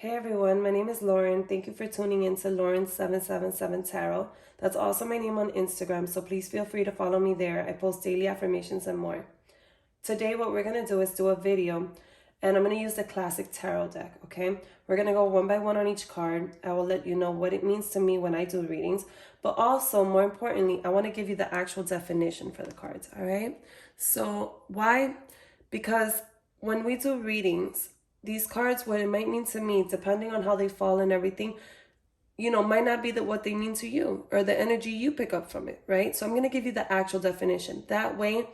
Hey everyone, my name is Lauren. Thank you for tuning in to Lauren777 Tarot. That's also my name on Instagram, so please feel free to follow me there. I post daily affirmations and more. Today what we're going to do is do a video, and I'm going to use the classic tarot deck, okay? We're going to go one by one on each card. I will let you know what it means to me when I do readings, but also, more importantly, I want to give you the actual definition for the cards, all right? So why? Because when we do readings, these cards, what it might mean to me, depending on how they fall and everything, might not be what they mean to you or the energy you pick up from it, right? So I'm going to give you the actual definition. That way,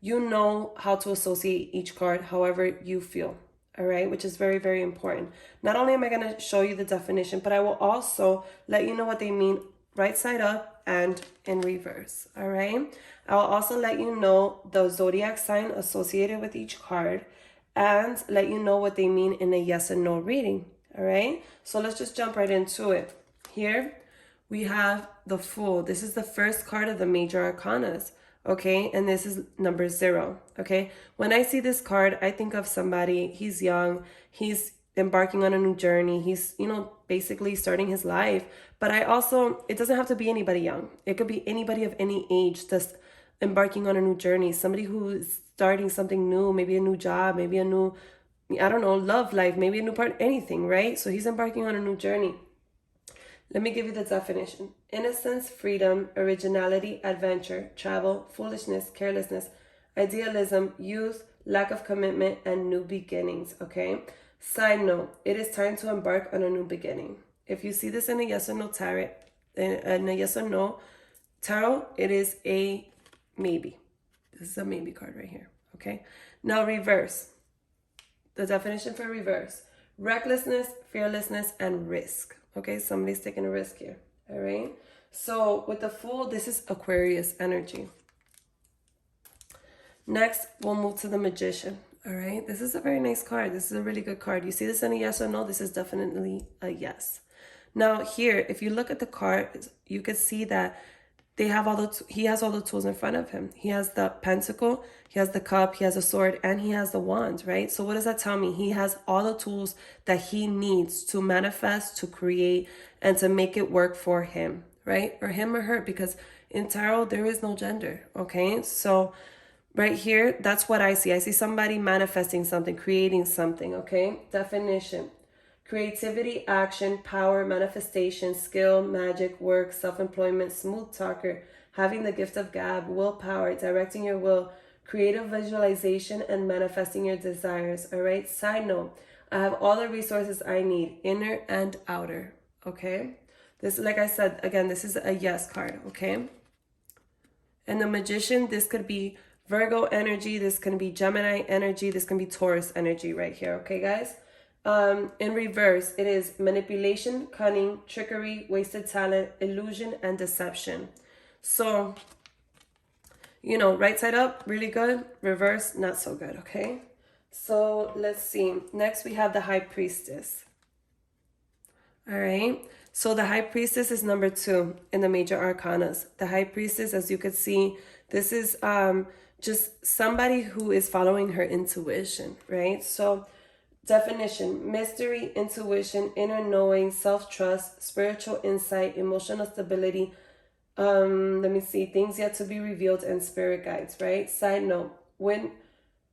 you know how to associate each card however you feel, all right? Which is very, very important. Not only am I going to show you the definition, but I will also let you know what they mean right side up and in reverse, all right? I will also let you know the zodiac sign associated with each card and let you know what they mean in a yes and no reading, all right? So let's just jump right into it. Here we have the Fool. This is the first card of the major arcanas, okay? And this is number 0, okay? When I see this card, I think of somebody, he's young, he's embarking on a new journey, he's, basically starting his life. But it doesn't have to be anybody young. It could be anybody of any age that's embarking on a new journey, somebody who is starting something new, maybe a new job, maybe a new, love life, maybe a new part, anything, right? So he's embarking on a new journey. Let me give you the definition. Innocence, freedom, originality, adventure, travel, foolishness, carelessness, idealism, youth, lack of commitment, and new beginnings, okay? Side note, it is time to embark on a new beginning. If you see this in a yes or no tarot, in a yes or no tarot, it is a maybe. This is a maybe card right here, okay? Now reverse. The definition for reverse. Recklessness, fearlessness, and risk. Okay, somebody's taking a risk here, all right? So with the Fool, this is Aquarius energy. Next, we'll move to the Magician, all right? This is a very nice card. This is a really good card. You see this in a yes or no? This is definitely a yes. Now here, if you look at the card, you can see that he has all the tools in front of him. He has the pentacle, he has the cup, he has a sword, and he has the wand, right? So what does that tell me? He has all the tools that he needs to manifest, to create, and to make it work for him, right? Or him or her, because in tarot, there is no gender, okay? So right here, that's what I see. I see somebody manifesting something, creating something, okay? Definition. Creativity, action, power, manifestation, skill, magic, work, self-employment, smooth talker, having the gift of gab, willpower, directing your will, creative visualization, and manifesting your desires, all right? Side note, I have all the resources I need, inner and outer, okay? This, like I said, again, this is a yes card, okay? And the Magician, this could be Virgo energy, this can be Gemini energy, this can be Taurus energy right here, okay, guys? In reverse, it is manipulation, cunning, trickery, wasted talent, illusion, and deception. So, right side up, really good. Reverse, not so good, okay? So, let's see. Next, we have the High Priestess. All right. So, the High Priestess is number 2 in the major arcanas. The High Priestess, as you could see, this is just somebody who is following her intuition, right? So, definition: mystery, intuition, inner knowing, self-trust, spiritual insight, emotional stability. Let me see, things yet to be revealed, and spirit guides, right? Side note, when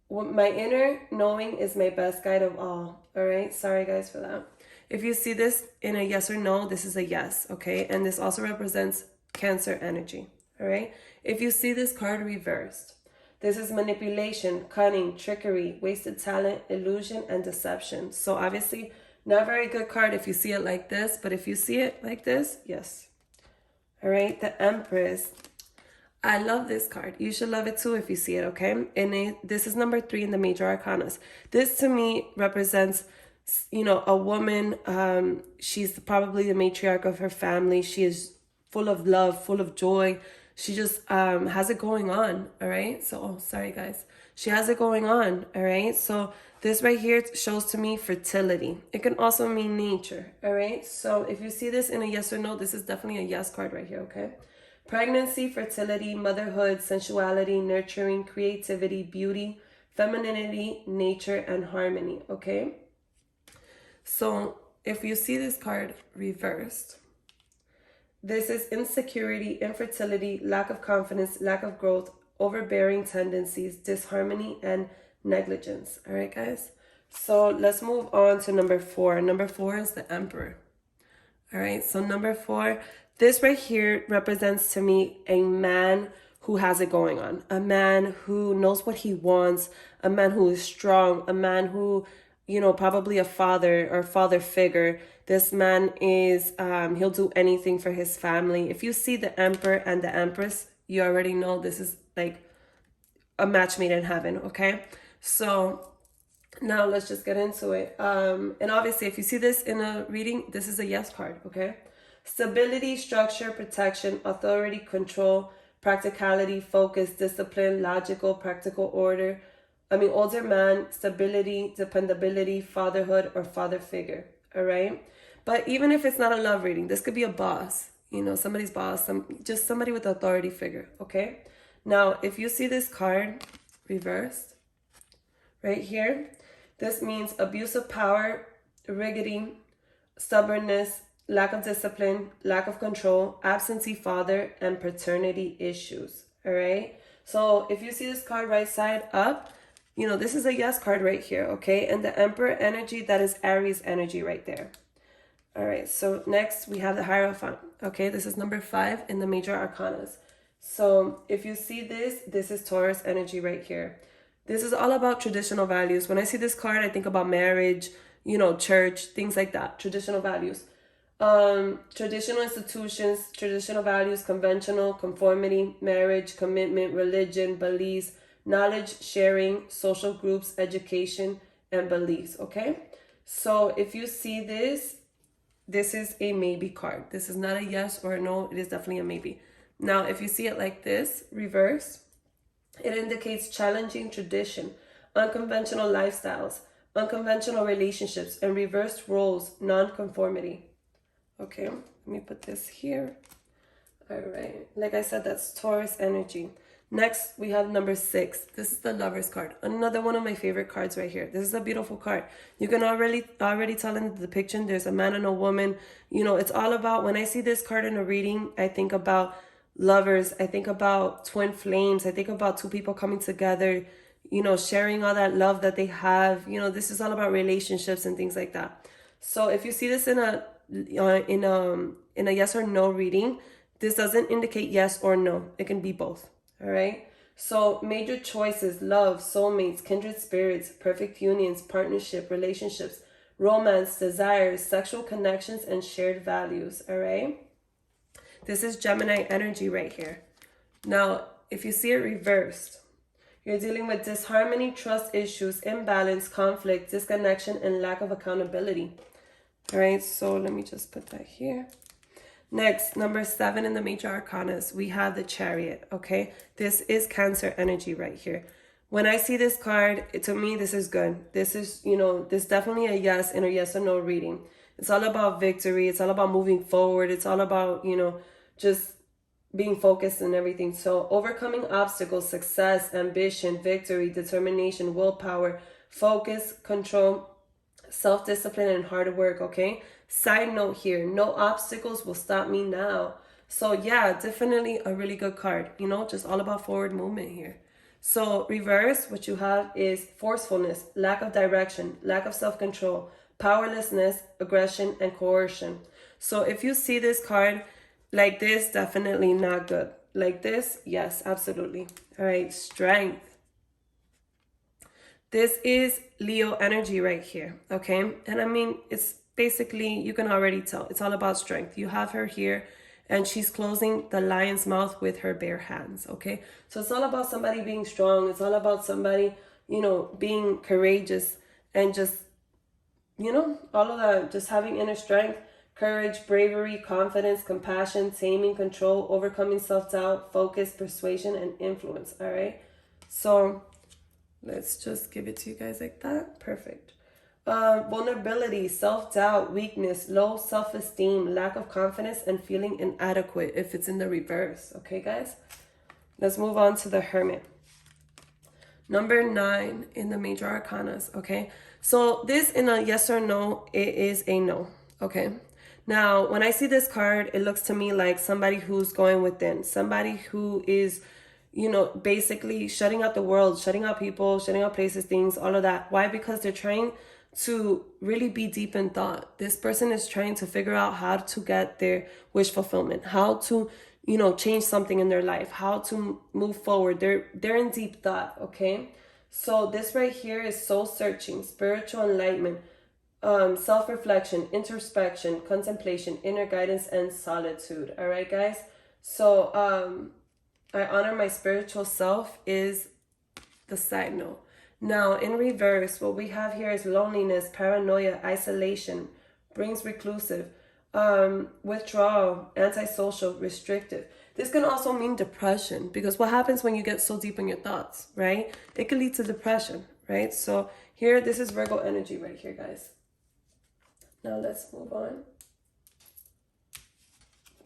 my inner knowing is my best guide of all right? Sorry guys for that. If you see this in a yes or no, this is a yes, okay? And this also represents Cancer energy, all right? If you see this card reversed, this is manipulation, cunning, trickery, wasted talent, illusion, and deception. So obviously, not very good card if you see it like this, but if you see it like this, yes. All right, the Empress. I love this card. You should love it too if you see it, okay? And this is number 3 in the major arcanas. This to me represents, a woman. She's probably the matriarch of her family. She is full of love, full of joy. She just has it going on, all right? So, sorry, guys. She has it going on, all right? So, this right here shows to me fertility. It can also mean nature, all right? So, if you see this in a yes or no, this is definitely a yes card right here, okay? Pregnancy, fertility, motherhood, sensuality, nurturing, creativity, beauty, femininity, nature, and harmony, okay? So if you see this card reversed, this is insecurity, infertility, lack of confidence, lack of growth, overbearing tendencies, disharmony, and negligence. All right, guys? So let's move on to number 4. Number 4 is the Emperor. All right, so number 4, this right here represents to me a man who has it going on, a man who knows what he wants, a man who is strong, a man who, you know, probably a father or father figure. This man is, he'll do anything for his family. If you see the Emperor and the Empress, you already know this is like a match made in heaven, okay? So now let's just get into it. And obviously, if you see this in a reading, this is a yes card, okay? Stability, structure, protection, authority, control, practicality, focus, discipline, logical, practical order. Older man, stability, dependability, fatherhood, or father figure, all right? But even if it's not a love reading, this could be a boss, you know, somebody's boss, just somebody with authority figure, okay? Now, if you see this card reversed right here, this means abuse of power, rigidity, stubbornness, lack of discipline, lack of control, absentee father, and paternity issues, all right? So if you see this card right side up, you know, this is a yes card right here, okay? And the Emperor energy, that is Aries energy right there. All right, so next we have the Hierophant, okay? This is number 5 in the major arcanas. So if you see this, this is Taurus energy right here. This is all about traditional values. When I see this card, I think about marriage, you know, church, things like that, traditional values. Traditional institutions, traditional values, conventional, conformity, marriage, commitment, religion, beliefs, knowledge sharing, social groups, education, and beliefs, okay? So if you see this, this is a maybe card. This is not a yes or a no. It is definitely a maybe. Now, if you see it like this, reverse, it indicates challenging tradition, unconventional lifestyles, unconventional relationships, and reversed roles, non-conformity. Okay, let me put this here. All right, like I said, that's Taurus energy. Next, we have number 6. This is the Lover's card. Another one of my favorite cards right here. This is a beautiful card. You can already tell in the depiction, there's a man and a woman. You know, it's all about, when I see this card in a reading, I think about lovers. I think about twin flames. I think about two people coming together, you know, sharing all that love that they have. You know, this is all about relationships and things like that. So if you see this in a yes or no reading, this doesn't indicate yes or no. It can be both. All right. So major choices, love, soulmates, kindred spirits, perfect unions, partnership, relationships, romance, desires, sexual connections, and shared values. All right. This is Gemini energy right here. Now, if you see it reversed, you're dealing with disharmony, trust issues, imbalance, conflict, disconnection, and lack of accountability. All right. So let me just put that here. Next, number 7 in the major arcanas, we have the Chariot, okay? This is Cancer energy right here. When I see this card, to me, this is good. This is, you know, this is definitely a yes in a yes or no reading. It's all about victory. It's all about moving forward. It's all about, you know, just being focused and everything. So overcoming obstacles, success, ambition, victory, determination, willpower, focus, control, self-discipline, and hard work, okay? Side note here, no obstacles will stop me now. So yeah, definitely a really good card, you know, just all about forward movement here. So reverse, what you have is forcefulness, lack of direction, lack of self-control, powerlessness, aggression, and coercion. So if you see this card like this, definitely not good. Like this, yes, absolutely. All right, strength. This is Leo energy right here, okay? And I mean, it's basically, you can already tell, it's all about strength. You have her here, and she's closing the lion's mouth with her bare hands, okay? So it's all about somebody being strong. It's all about somebody, you know, being courageous and just, you know, all of that, just having inner strength, courage, bravery, confidence, compassion, taming, control, overcoming self-doubt, focus, persuasion, and influence, all right? So let's just give it to you guys like that. Perfect. Vulnerability, self-doubt, weakness, low self-esteem, lack of confidence, and feeling inadequate if it's in the reverse. Okay, guys? Let's move on to the Hermit. Number 9 in the major arcanas, okay? So this in a yes or no, it is a no. Okay. Now, when I see this card, it looks to me like somebody who's going within, somebody who is, basically shutting out the world, shutting out people, shutting out places, things, all of that. Why? Because they're trying to really be deep in thought. This person is trying to figure out how to get their wish fulfillment, how to, change something in their life, how to move forward. They're in deep thought, okay? So this right here is soul searching, spiritual enlightenment, self-reflection, introspection, contemplation, inner guidance, and solitude. All right, guys? So I honor my spiritual self is the side note. Now, in reverse, what we have here is loneliness, paranoia, isolation, brings reclusive, withdrawal, antisocial, restrictive. This can also mean depression, because what happens when you get so deep in your thoughts, right? It can lead to depression, right? So here, this is Virgo energy right here, guys. Now let's move on.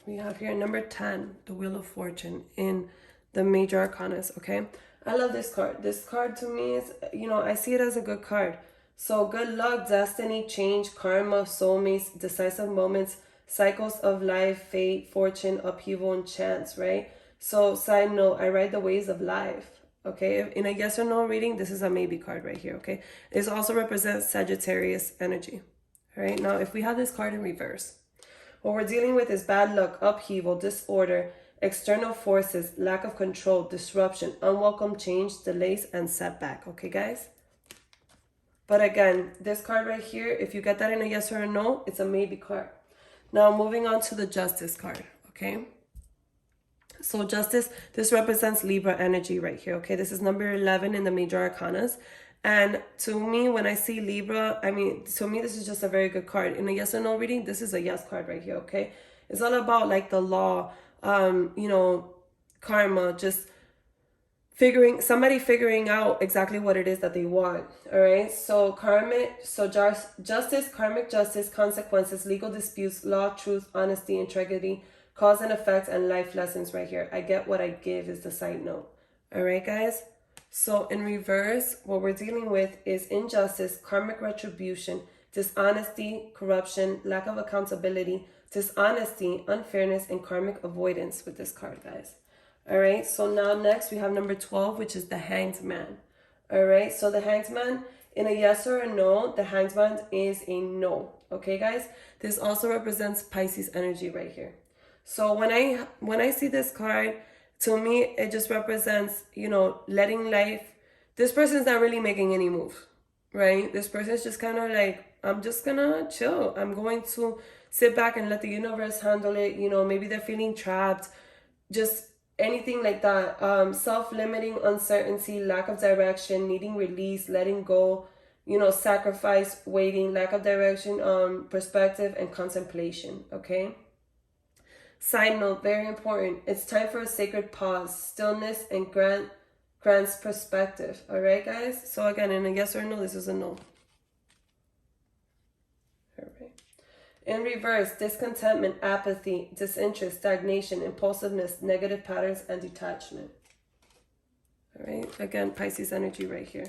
We have here number 10, the Wheel of Fortune in the major arcanas, okay? I love this card. This card to me is, I see it as a good card. So good luck, destiny, change, karma, soulmates, decisive moments, cycles of life, fate, fortune, upheaval, and chance, right? So side note, I ride the waves of life, okay? In a yes or no reading, this is a maybe card right here, okay? This also represents Sagittarius energy, all right? Now, if we have this card in reverse, what we're dealing with is bad luck, upheaval, disorder, external forces, lack of control, disruption, unwelcome change, delays, and setback. Okay, guys? But again, this card right here, if you get that in a yes or a no, it's a maybe card. Now, moving on to the Justice card, okay? So Justice, this represents Libra energy right here, okay? This is number 11 in the major arcanas. And to me, when I see Libra, to me, this is just a very good card. In a yes or no reading, this is a yes card right here, okay? It's all about like the law, karma, just somebody figuring out exactly what it is that they want, all right? So justice, karmic justice, consequences, legal disputes, law, truth, honesty, integrity, cause and effect, and life lessons right here. I get what I give is the side note, all right, guys? So in reverse, what we're dealing with is injustice, karmic retribution, dishonesty, corruption, lack of accountability, dishonesty, unfairness, and karmic avoidance with this card, guys. All right, so now next we have number 12, which is the Hanged Man. All right, so the Hanged Man, in a yes or a no, the Hanged Man is a no. Okay, guys? This also represents Pisces energy right here. So when I see this card, to me, it just represents, letting life. This person's not really making any move, right? This person's just kind of like, I'm just gonna chill. I'm going to sit back and let the universe handle it. Maybe they're feeling trapped, just anything like that. Self-limiting, uncertainty, lack of direction, needing release, letting go, sacrifice, waiting, lack of direction, perspective, and contemplation, okay? Side note, very important. It's time for a sacred pause, stillness, and grants perspective. All right, guys? So again, in a yes or no, this is a no. All right. In reverse, discontentment, apathy, disinterest, stagnation, impulsiveness, negative patterns, and detachment. All right. Again, Pisces energy right here.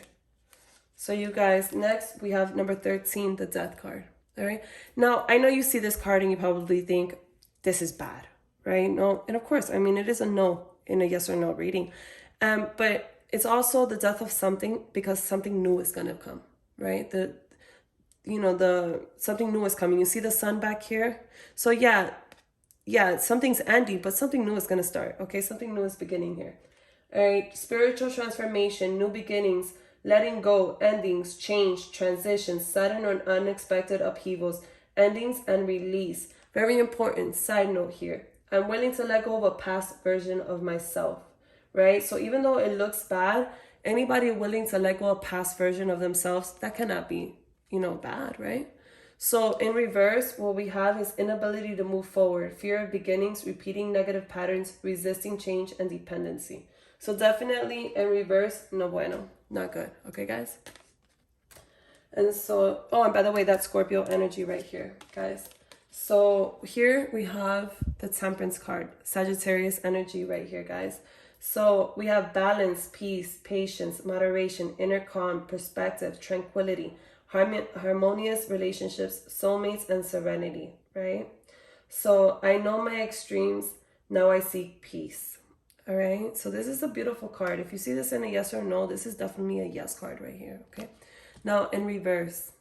So you guys, next we have number 13, the Death card. All right. Now, I know you see this card and you probably think, this is bad, right? No, and of course, it is a no in a yes or no reading. But it's also the death of something because something new is gonna come, right? Something new is coming. You see the sun back here? So yeah, something's ending, but something new is gonna start, okay? Something new is beginning here. All right, spiritual transformation, new beginnings, letting go, endings, change, transitions, sudden or unexpected upheavals, endings, and release. Very important side note here. I'm willing to let go of a past version of myself, right? So even though it looks bad, anybody willing to let go of a past version of themselves, that cannot be, bad, right? So in reverse, what we have is inability to move forward, fear of beginnings, repeating negative patterns, resisting change, and dependency. So definitely in reverse, no bueno, not good. Okay, guys? And so, and by the way, that's Scorpio energy right here, guys. So here we have the Temperance card, Sagittarius energy right here, guys. So we have balance, peace, patience, moderation, inner calm, perspective, tranquility, harmonious relationships, soulmates, and serenity, right? So I know my extremes, now I seek peace. All right, so this is a beautiful card. If you see this in a yes or no, this is definitely a yes card right here, okay? Now in reverse,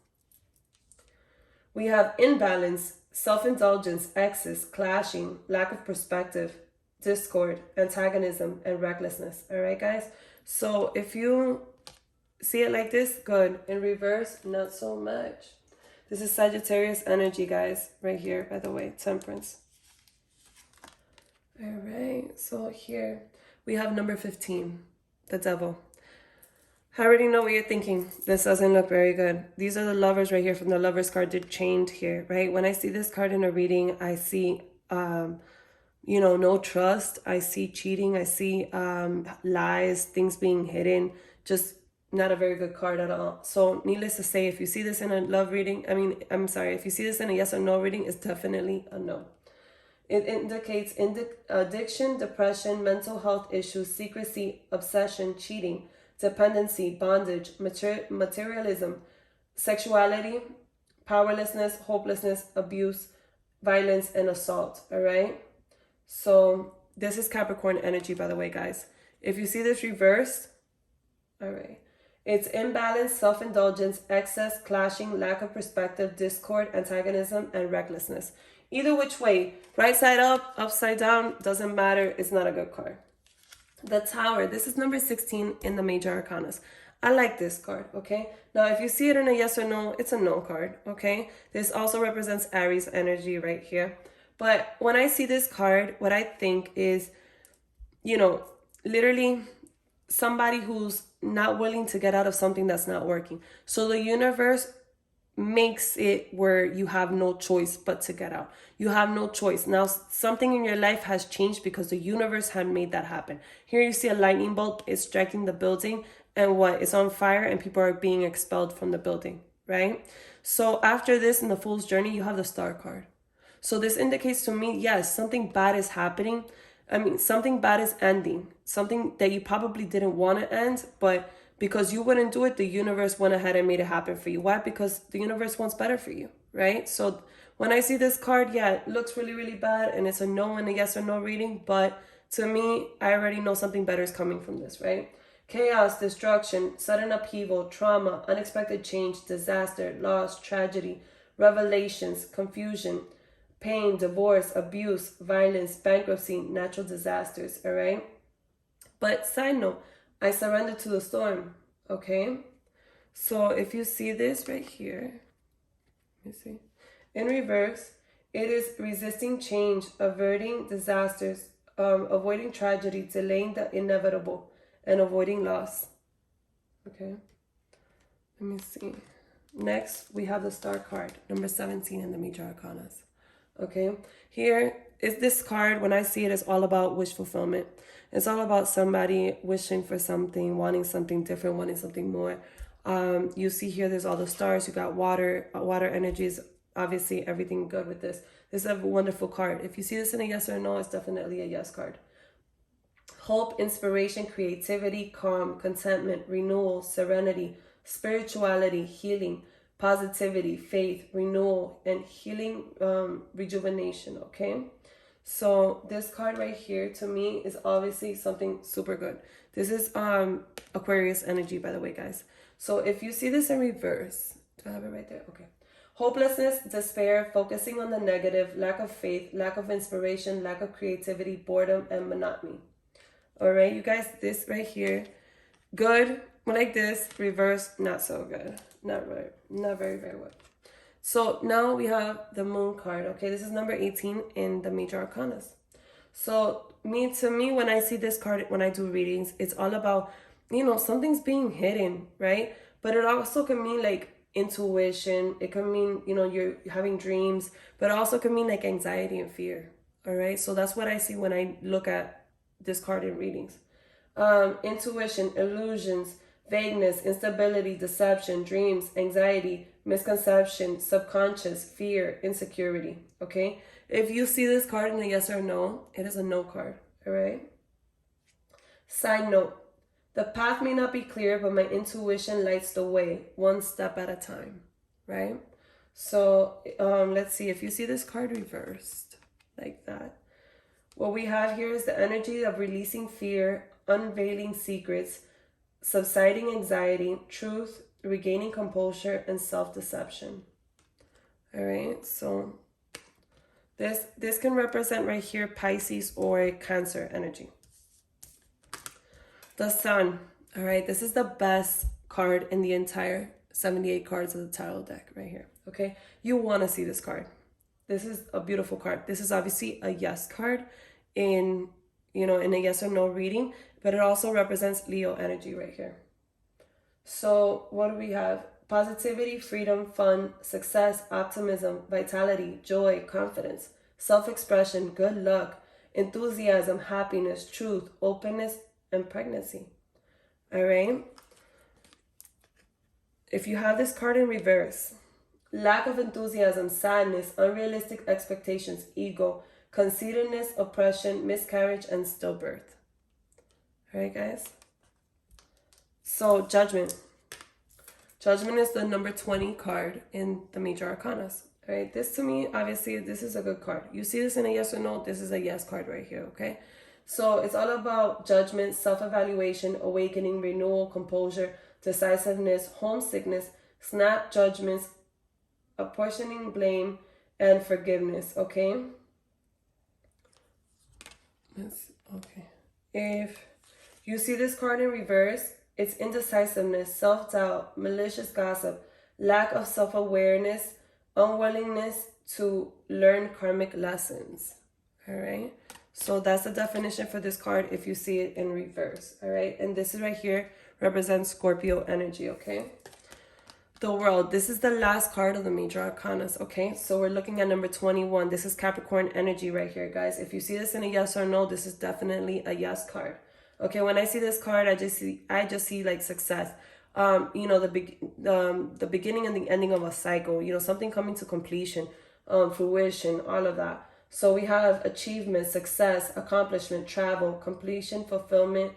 we have imbalance, self-indulgence, excess, clashing, lack of perspective, discord, antagonism, and recklessness. All right, guys? So if you see it like this, good. In reverse, not so much. This is Sagittarius energy, guys, right here, by the way, Temperance. All right, so here we have number 15, the devil. I already know what you're thinking. This doesn't look very good. These are the lovers right here from the lovers card. They're chained here, right? When I see this card in a reading, I see, you know, no trust. I see cheating. I see lies, things being hidden. Just not a very good card at all. So needless to say, if you see this in a love reading, if you see this in a yes or no reading, it's definitely a no. It indicates addiction, depression, mental health issues, secrecy, obsession, cheating, dependency, bondage, materialism, sexuality, powerlessness, hopelessness, abuse, violence, and assault. All right? So this is Capricorn energy, by the way, guys. If you see this reversed, all right, it's imbalance, self-indulgence, excess, clashing, lack of perspective, discord, antagonism, and recklessness. Either which way, right side up, upside down, doesn't matter. It's not a good card. The Tower, this is number 16 in the major arcanas. I like this card, okay? Now, if you see it in a yes or no, it's a no card, okay? This also represents Aries energy right here. But when I see this card, what I think is, you know, literally somebody who's not willing to get out of something that's not working. So the universe makes it where you have no choice but to get out. You have no choice. Now, something in your life has changed because the universe had made that happen. Here you see a lightning bolt is striking the building, and what? It's on fire and people are being expelled from the building, right? So after this, in the Fool's Journey, you have the Star card. So this indicates to me, yes, something bad is happening. Something bad is ending. Something that you probably didn't want to end, but because you wouldn't do it, the universe went ahead and made it happen for you. Why? Because the universe wants better for you, right? So when I see this card, yeah, it looks really, really bad, and it's a no and a yes or no reading, but to me, I already know something better is coming from this, right? Chaos, destruction, sudden upheaval, trauma, unexpected change, disaster, loss, tragedy, revelations, confusion, pain, divorce, abuse, violence, bankruptcy, natural disasters, all right? But side note, I surrender to the storm, okay? So if you see this right here, let me see. In reverse, it is resisting change, averting disasters, avoiding tragedy, delaying the inevitable, and avoiding loss. Okay, let me see. Next, we have the Star card, number 17 in the major arcanas. Okay, here is this card. When I see it, it's all about wish fulfillment. It's all about somebody wishing for something, wanting something different, wanting something more. You see here, there's all the stars. You got water energies. Obviously, everything good with this. This is a wonderful card. If you see this in a yes or no, it's definitely a yes card. Hope, inspiration, creativity, calm, contentment, renewal, serenity, spirituality, healing, positivity, faith, renewal, and healing, rejuvenation, okay? So this card right here, to me, is obviously something super good. This is Aquarius energy, by the way, guys. So if you see this in reverse, do I have it right there? Okay. Hopelessness, despair, focusing on the negative, lack of faith, lack of inspiration, lack of creativity, boredom, and monotony. All right, you guys, this right here, good, like this, reverse, not so good. Not very, very well. So now we have the Moon card, okay? This is number 18 in the major arcanas. So to me, when I see this card, when I do readings, it's all about, you know, something's being hidden, right? But it also can mean like intuition. It can mean, you know, you're having dreams, but it also can mean like anxiety and fear, all right? So that's what I see when I look at this card in readings. Intuition, illusions, vagueness, instability, deception, dreams, anxiety, misconception, subconscious, fear, insecurity, okay? If you see this card in a yes or no, it is a no card, all right? Side note, The path may not be clear, but my intuition lights the way, one step at a time, right? So let's see, if you see this card reversed like that, what we have here is the energy of releasing fear, unveiling secrets, subsiding anxiety, truth, regaining composure, and self-deception. All right, so this can represent right here Pisces or Cancer energy. The Sun. All right, this is the best card in the entire 78 cards of the tarot deck right here. Okay, you want to see this card. This is a beautiful card. This is obviously a yes card in, in a yes or no reading, but it also represents Leo energy right here. So what do we have? Positivity, freedom, fun, success, optimism, vitality, joy, confidence, self-expression, good luck, enthusiasm, happiness, truth, openness, and pregnancy. All right? If you have this card in reverse, lack of enthusiasm, sadness, unrealistic expectations, ego, conceitedness, oppression, miscarriage, and stillbirth. All right, guys? So, Judgment. Judgment is the number 20 card in the major arcanas. All right, this to me, obviously, this is a good card. You see this in a yes or no, this is a yes card right here, okay? So it's all about judgment, self-evaluation, awakening, renewal, composure, decisiveness, homesickness, snap judgments, apportioning blame, and forgiveness, okay? Okay. If you see this card in reverse, it's indecisiveness, self-doubt, malicious gossip, lack of self-awareness, unwillingness to learn karmic lessons. All right. So that's the definition for this card if you see it in reverse. All right. And this is right here represents Scorpio energy. Okay. The World. This is the last card of the major arcanas. Okay. So we're looking at number 21. This is Capricorn energy right here, guys. If you see this in a yes or no, this is definitely a yes card. Okay, when I see this card, I just see like success. The beginning and the ending of a cycle. Something coming to completion, fruition, all of that. So we have achievement, success, accomplishment, travel, completion, fulfillment,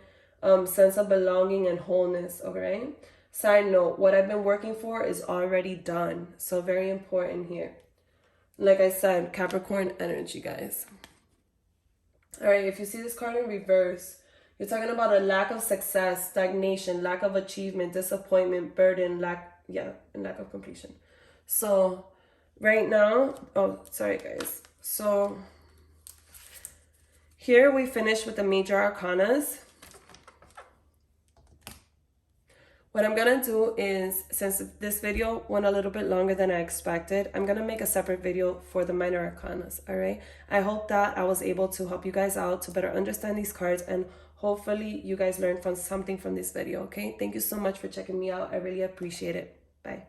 sense of belonging and wholeness. Okay. Side note: what I've been working for is already done. So very important here. Like I said, Capricorn energy, guys. All right. If you see this card in reverse, you're talking about a lack of success, stagnation, lack of achievement, disappointment, burden, and lack of completion. So right now, sorry guys. So here we finish with the major arcanas. What I'm going to do is, since this video went a little bit longer than I expected, I'm going to make a separate video for the minor arcanas, all right? I hope that I was able to help you guys out to better understand these cards, and hopefully you guys learned something from this video, okay? Thank you so much for checking me out. I really appreciate it. Bye.